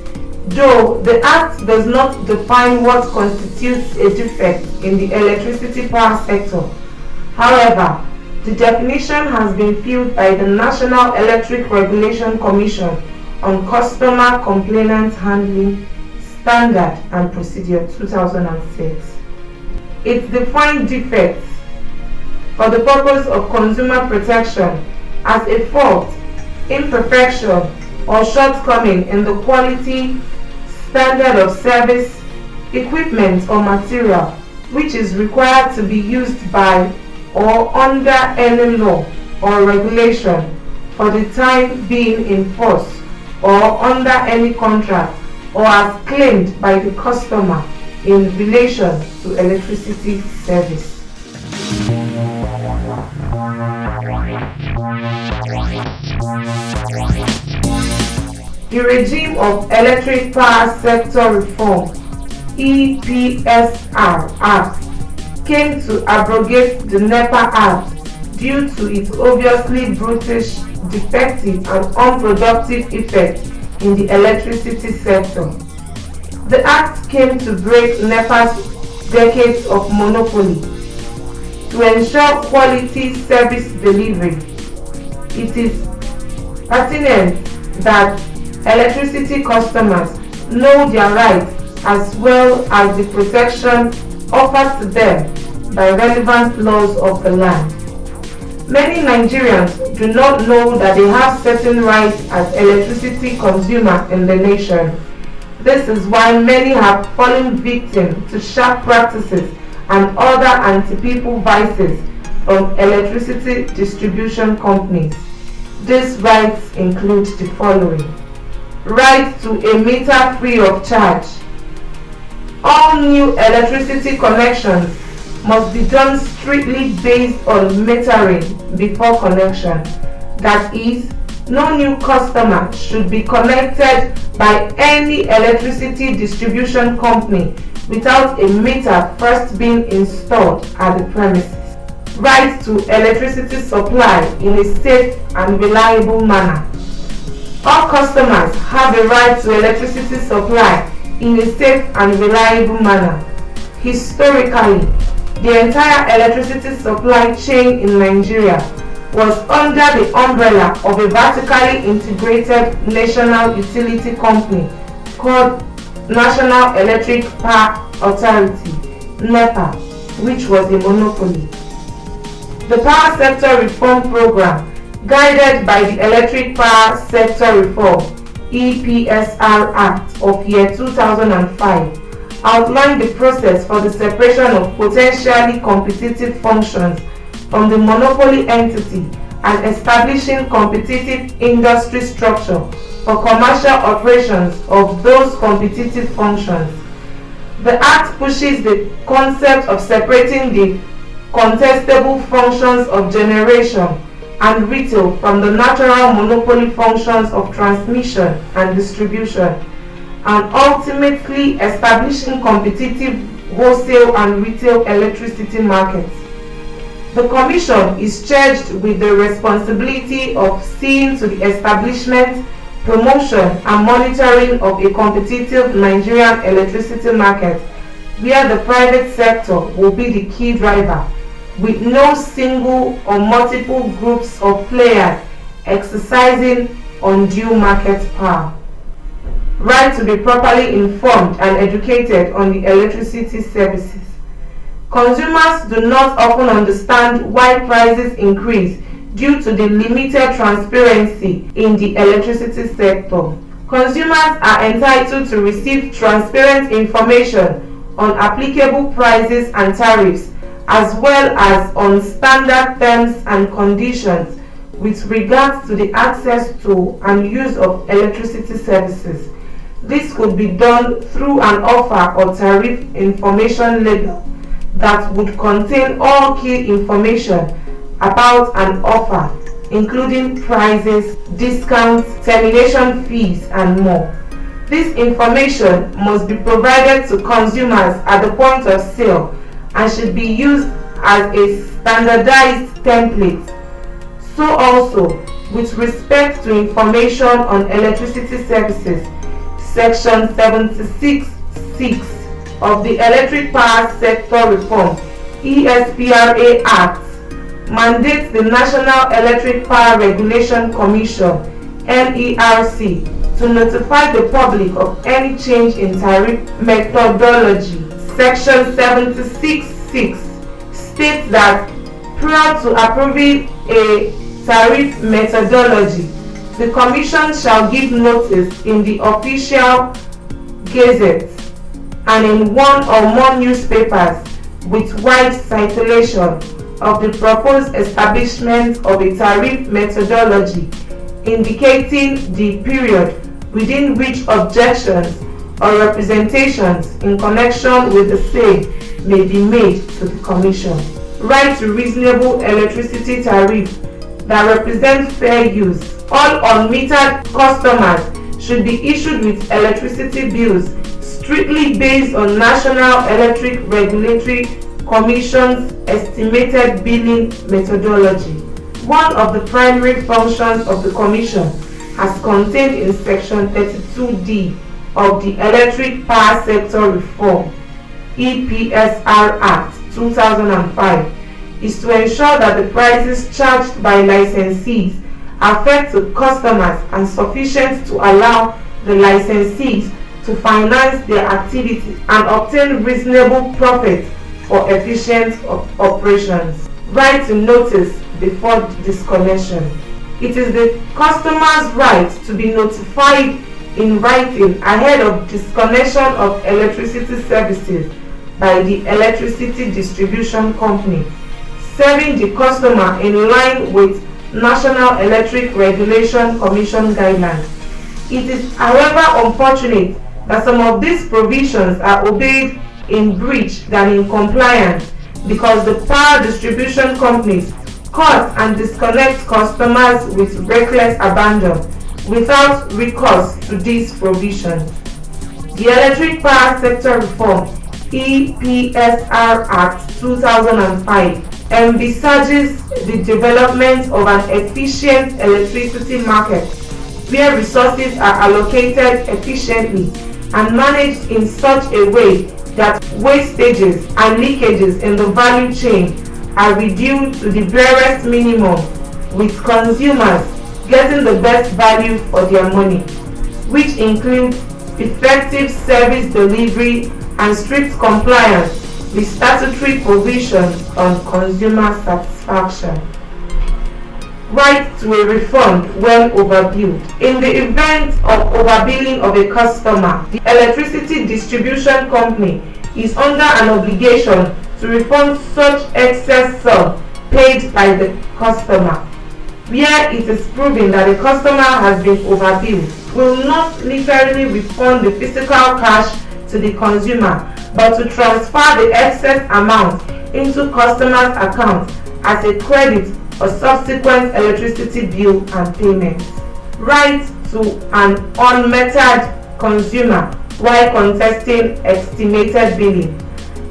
though the Act does not define what constitutes a defect in the electricity power sector. However, the definition has been filled by the National Electric Regulation Commission on Customer Complainant Handling Standard and Procedure 2006. It defines defects for the purpose of consumer protection as a fault, imperfection, or shortcoming in the quality, standard of service, equipment, or material which is required to be used by or under any law or regulation for the time being in force or under any contract or as claimed by the customer in relation to electricity service. The regime of Electric Power Sector Reform (EPSR) Act came to abrogate the NEPA Act due to its obviously brutish, defective and unproductive effect in the electricity sector. The Act came to break NEPA's decades of monopoly to ensure quality service delivery. It is pertinent that electricity customers know their rights as well as the protection offered to them by relevant laws of the land. Many Nigerians do not know that they have certain rights as electricity consumers in the nation. This is why many have fallen victim to sharp practices and other anti-people vices from electricity distribution companies. These rights include the following: right to a meter free of charge. All new electricity connections must be done strictly based on metering before connection. That is, no new customer should be connected by any electricity distribution company without a meter first being installed at the premises. Right to electricity supply in a safe and reliable manner. All customers have a right to electricity supply in a safe and reliable manner. Historically, the entire electricity supply chain in Nigeria was under the umbrella of a vertically integrated national utility company called National Electric Power Authority, NEPA, which was a monopoly. The Power Sector Reform Program, guided by the Electric Power Sector Reform (EPSR) Act of year 2005, outlined the process for the separation of potentially competitive functions from the monopoly entity and establishing competitive industry structure for commercial operations of those competitive functions. The Act pushes the concept of separating the contestable functions of generation and retail from the natural monopoly functions of transmission and distribution, and ultimately establishing competitive wholesale and retail electricity markets. The Commission is charged with the responsibility of seeing to the establishment, promotion and monitoring of a competitive Nigerian electricity market where the private sector will be the key driver, with no single or multiple groups of players exercising undue market power. Right to be properly informed and educated on the electricity services. Consumers do not often understand why prices increase due to the limited transparency in the electricity sector. Consumers are entitled to receive transparent information on applicable prices and tariffs, as well as on standard terms and conditions with regards to the access to and use of electricity services. This could be done through an offer or tariff information label that would contain all key information about an offer, including prices, discounts, termination fees, and more. This information must be provided to consumers at the point of sale and should be used as a standardized template. So also, with respect to information on electricity services, Section 76(6) of the Electric Power Sector Reform (ESPRA) Act mandates the National Electric Power Regulation Commission (NERC) to notify the public of any change in tariff methodology. Section 76(6) states that prior to approving a tariff methodology, the Commission shall give notice in the official gazette and in one or more newspapers with wide circulation of the proposed establishment of a tariff methodology, indicating the period within which objections or representations in connection with the same may be made to the Commission. Right to reasonable electricity tariff that represent fair use. All unmetered customers should be issued with electricity bills strictly based on National Electric Regulatory Commission's estimated billing methodology. One of the primary functions of the Commission, as contained in Section 32D of the Electric Power Sector Reform (EPSR) Act 2005, is to ensure that the prices charged by licensees are fair to customers and sufficient to allow the licensees to finance their activities and obtain reasonable profit for efficient operations. Right to notice before disconnection. It is the customer's right to be notified in writing ahead of disconnection of electricity services by the electricity distribution company, serving the customer in line with National Electric Regulation Commission guidelines. It is, however, unfortunate that some of these provisions are obeyed in breach than in compliance, because the power distribution companies cut and disconnect customers with reckless abandon without recourse to these provisions. The Electric Power Sector Reform (EPSR) Act 2005 envisages the development of an efficient electricity market where resources are allocated efficiently and managed in such a way that wastages and leakages in the value chain are reduced to the barest minimum, with consumers getting the best value for their money, which includes effective service delivery and strict compliance with statutory provisions on consumer satisfaction. Right to a refund when overbilled. In the event of overbilling of a customer, the electricity distribution company is under an obligation to refund such excess sum paid by the customer. Where it is proven that the customer has been overbilled, will not literally refund the physical cash to the consumer, but to transfer the excess amount into customer's account as a credit or subsequent electricity bill and payment. Right to an unmetered consumer while contesting estimated billing.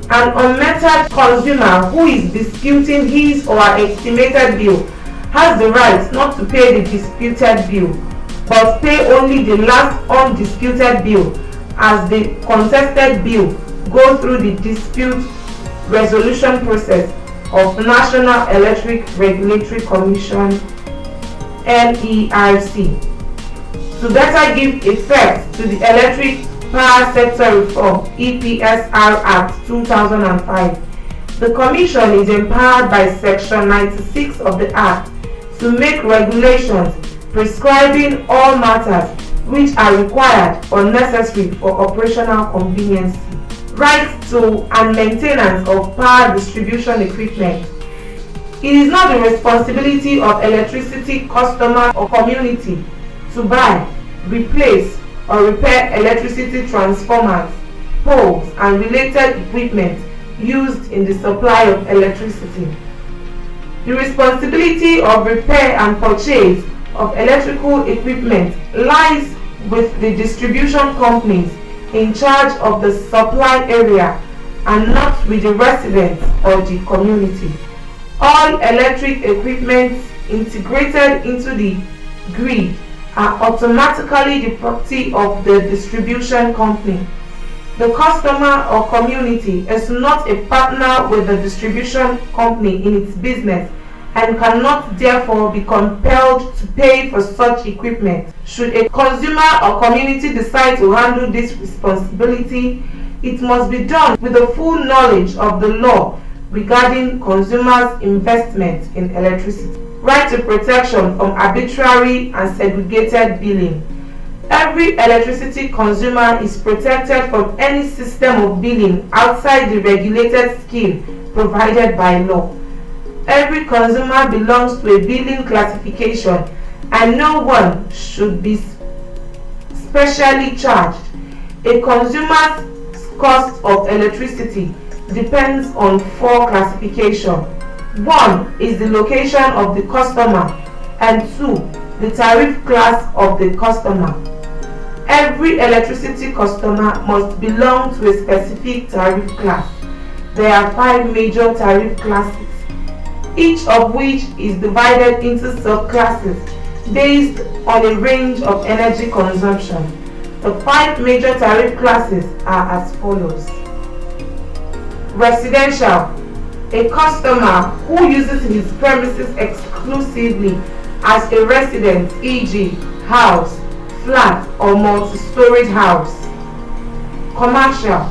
An unmetered consumer who is disputing his or her estimated bill has the right not to pay the disputed bill, but pay only the last undisputed bill, as the contested bill go through the dispute resolution process of National Electric Regulatory Commission (NERC). To better give effect to the Electric Power Sector Reform (EPSR) Act 2005, the Commission is empowered by Section 96 of the Act to make regulations prescribing all matters which are required or necessary for operational convenience. Right to and maintenance of power distribution equipment. It is not the responsibility of electricity customer or community to buy, replace, or repair electricity transformers, poles, and related equipment used in the supply of electricity. The responsibility of repair and purchase of electrical equipment lies with the distribution companies in charge of the supply area and not with the residents or the community. All electric equipment integrated into the grid are automatically the property of the distribution company. The customer or community is not a partner with the distribution company in its business and cannot therefore be compelled to pay for such equipment. Should a consumer or community decide to handle this responsibility, it must be done with the full knowledge of the law regarding consumers' investment in electricity. Right to protection from arbitrary and segregated billing. Every electricity consumer is protected from any system of billing outside the regulated scheme provided by law. Every consumer belongs to a billing classification and no one should be specially charged. A consumer's cost of electricity depends on 4 classifications. 1 is the location of the customer, and 2, the tariff class of the customer. Every electricity customer must belong to a specific tariff class. There are 5 major tariff classes, each of which is divided into subclasses based on a range of energy consumption. The 5 major tariff classes are as follows. Residential. A customer who uses his premises exclusively as a residence, e.g. house, flat, or multi-storage house. Commercial.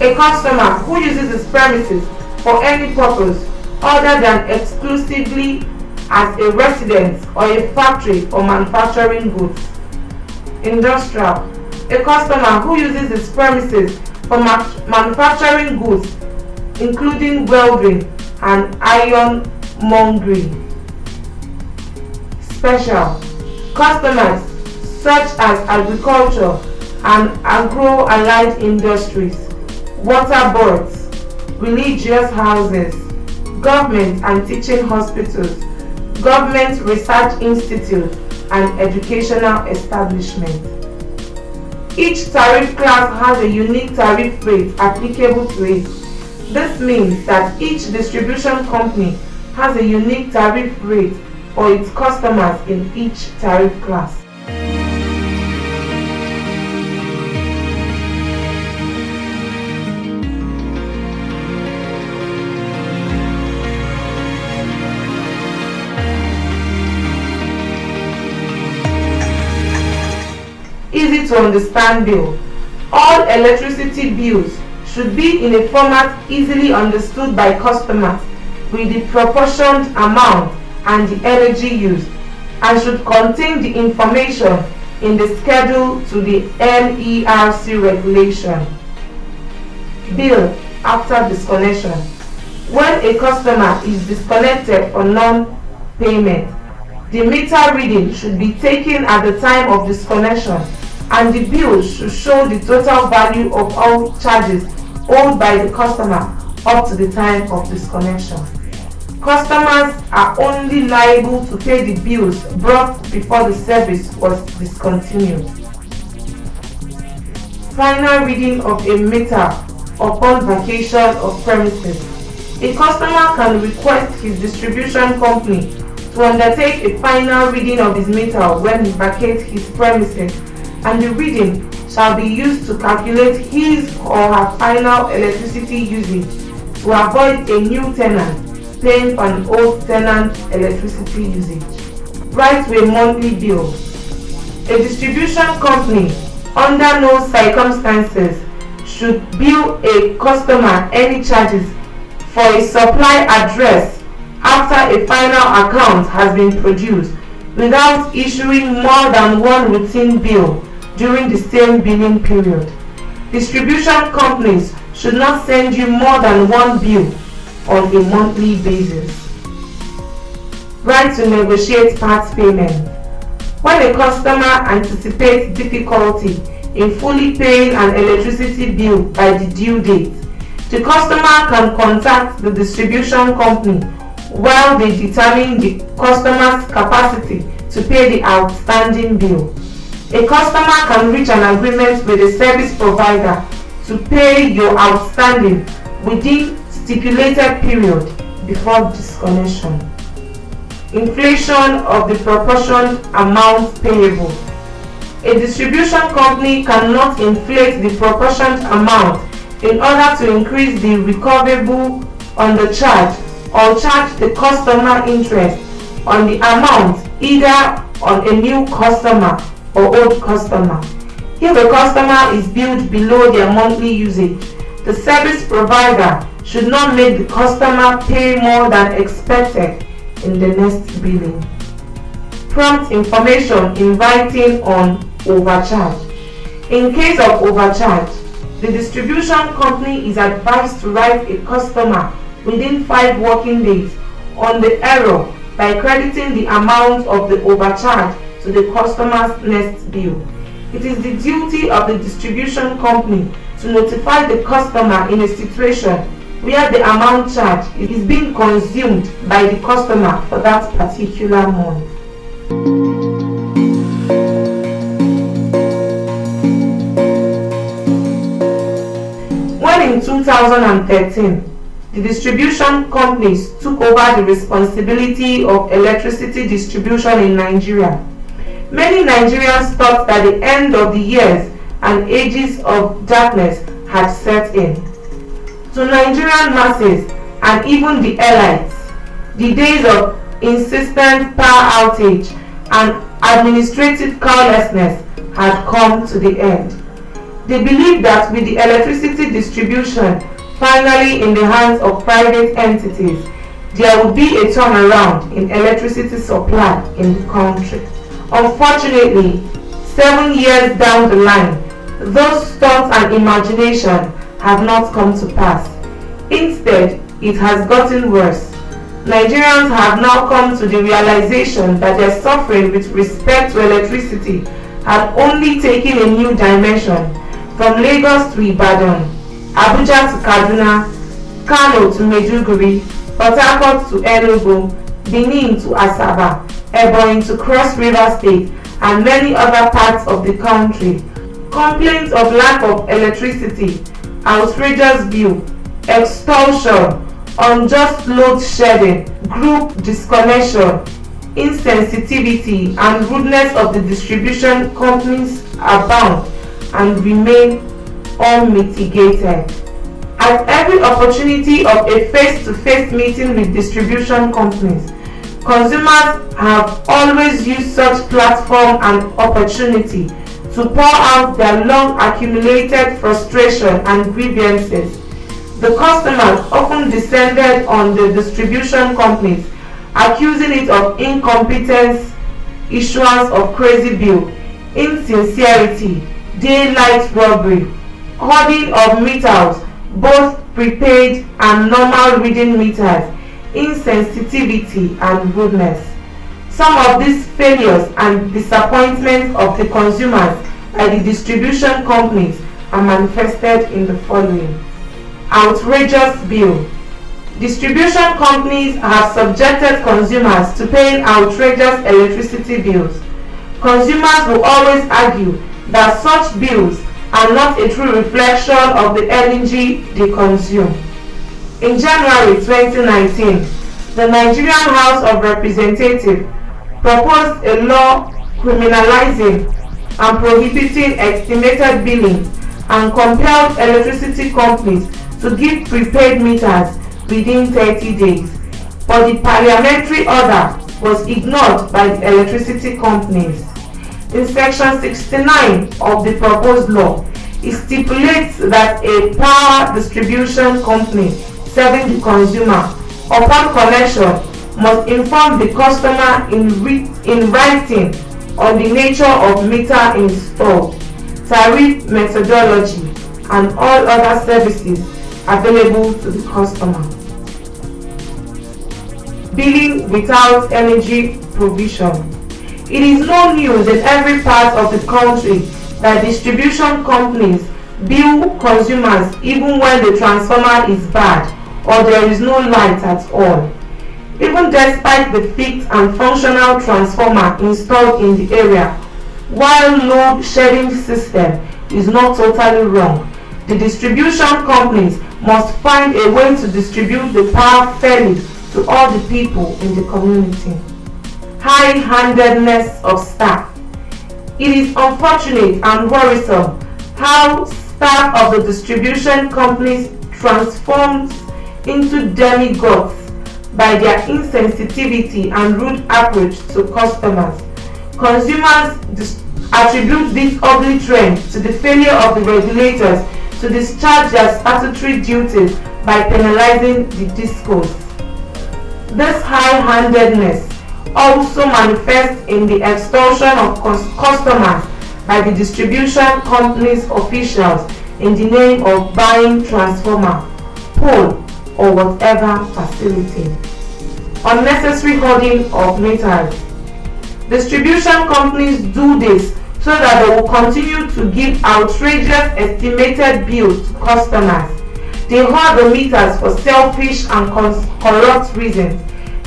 A customer who uses his premises for any purpose other than exclusively as a residence or a factory for manufacturing goods. Industrial. A customer who uses his premises for manufacturing goods including welding and ironmongery. Special. Customers such as agriculture and agro-allied industries, water boards, religious houses, government and teaching hospitals, government research institutes, and educational establishments. Each tariff class has a unique tariff rate applicable to it. This means that each distribution company has a unique tariff rate for its customers in each tariff class. Easy to understand bill. All electricity bills should be in a format easily understood by customers with the proportioned amount and the energy used, and should contain the information in the schedule to the NERC regulation. Bill after disconnection. When a customer is disconnected for non-payment, the meter reading should be taken at the time of disconnection, and the bill should show the total value of all charges owed by the customer up to the time of disconnection. Customers are only liable to pay the bills brought before the service was discontinued. Final reading of a meter upon vacation of premises. A customer can request his distribution company to undertake a final reading of his meter when he vacates his premises, and the reading shall be used to calculate his or her final electricity usage to avoid a new tenant paying for an old tenant's electricity usage. Right to a monthly bill. A distribution company under no circumstances should bill a customer any charges for a supply address after a final account has been produced without issuing more than one routine bill during the same billing period. Distribution companies should not send you more than one bill on a monthly basis. Right to negotiate part payment. When a customer anticipates difficulty in fully paying an electricity bill by the due date, the customer can contact the distribution company while they determine the customer's capacity to pay the outstanding bill. A customer can reach an agreement with a service provider to pay your outstanding within stipulated period before disconnection. Inflation of the proportioned amount payable. A distribution company cannot inflate the proportioned amount in order to increase the recoverable on the charge or charge the customer interest on the amount either on a new customer or old customer. If a customer is billed below their monthly usage, the service provider should not make the customer pay more than expected in the next billing. Prompt information inviting on overcharge. In case of overcharge, the distribution company is advised to write a customer within 5 working days on the error by crediting the amount of the overcharge to the customer's next bill. It is the duty of the distribution company to notify the customer in a situation where the amount charged is being consumed by the customer for that particular month. When in 2013, the distribution companies took over the responsibility of electricity distribution in Nigeria, many Nigerians thought that the end of the years and ages of darkness had set in. To Nigerian masses and even the elites, the days of insistent power outage and administrative carelessness had come to the end. They believed that with the electricity distribution finally in the hands of private entities, there would be a turnaround in electricity supply in the country. Unfortunately, 7 years down the line, those thoughts and imagination have not come to pass. Instead, it has gotten worse. Nigerians have now come to the realization that their suffering with respect to electricity had only taken a new dimension, from Lagos to Ibadan, Abuja to Kaduna, Kano to Maiduguri, Port Harcourt to Enugu, Benin to Asaba, Ebonyi to Cross River State, and many other parts of the country. Complaints of lack of electricity, outrageous bill, extortion, unjust load shedding, group disconnection, insensitivity, and rudeness of the distribution companies abound and remain unmitigated. At every opportunity of a face-to-face meeting with distribution companies, consumers have always used such platform and opportunity to pour out their long accumulated frustration and grievances. The customers often descended on the distribution companies, accusing it of incompetence, issuance of crazy bill, insincerity, daylight robbery, hoarding of meters, both prepaid and normal reading meters, insensitivity and rudeness. Some of these failures and disappointments of the consumers by the distribution companies are manifested in the following. Outrageous bill. Distribution companies have subjected consumers to paying outrageous electricity bills. Consumers will always argue that such bills are not a true reflection of the energy they consume. In January 2019, the Nigerian House of Representatives proposed a law criminalizing and prohibiting estimated billing and compelled electricity companies to give prepaid meters within 30 days. But the parliamentary order was ignored by the electricity companies. In section 69 of the proposed law, it stipulates that a power distribution company serving the consumer upon connection must inform the customer in writing on the nature of meter installed, tariff methodology, and all other services available to the customer. Billing without energy provision. It is no news in every part of the country that distribution companies bill consumers even when the transformer is bad or there is no light at all. Even despite the fixed and functional transformer installed in the area, while load shedding system is not totally wrong, the distribution companies must find a way to distribute the power fairly to all the people in the community. High-handedness of staff. It is unfortunate and worrisome how staff of the distribution companies transforms into demigods by their insensitivity and rude approach to customers. Consumers attribute this ugly trend to the failure of the regulators to discharge their statutory duties by penalizing the discos. This high-handedness also manifests in the extortion of customers by the distribution company's officials in the name of buying transformer, pole, or whatever facility. Unnecessary hoarding of meters. Distribution companies do this so that they will continue to give outrageous estimated bills to customers. They hoard the meters for selfish and corrupt reasons,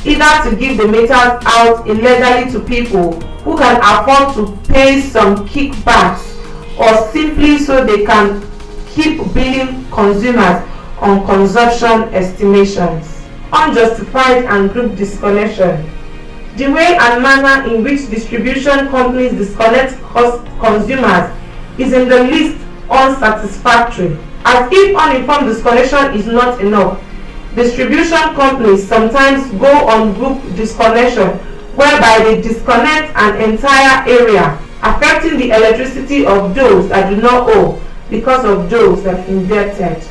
either to give the meters out illegally to people who can afford to pay some kickbacks, or simply so they can keep billing consumers on consumption estimations. Unjustified and group disconnection. The way and manner in which distribution companies disconnect consumers is in the least unsatisfactory. As if uninformed disconnection is not enough, distribution companies sometimes go on group disconnection, whereby they disconnect an entire area, affecting the electricity of those that do not owe because of those that indebted.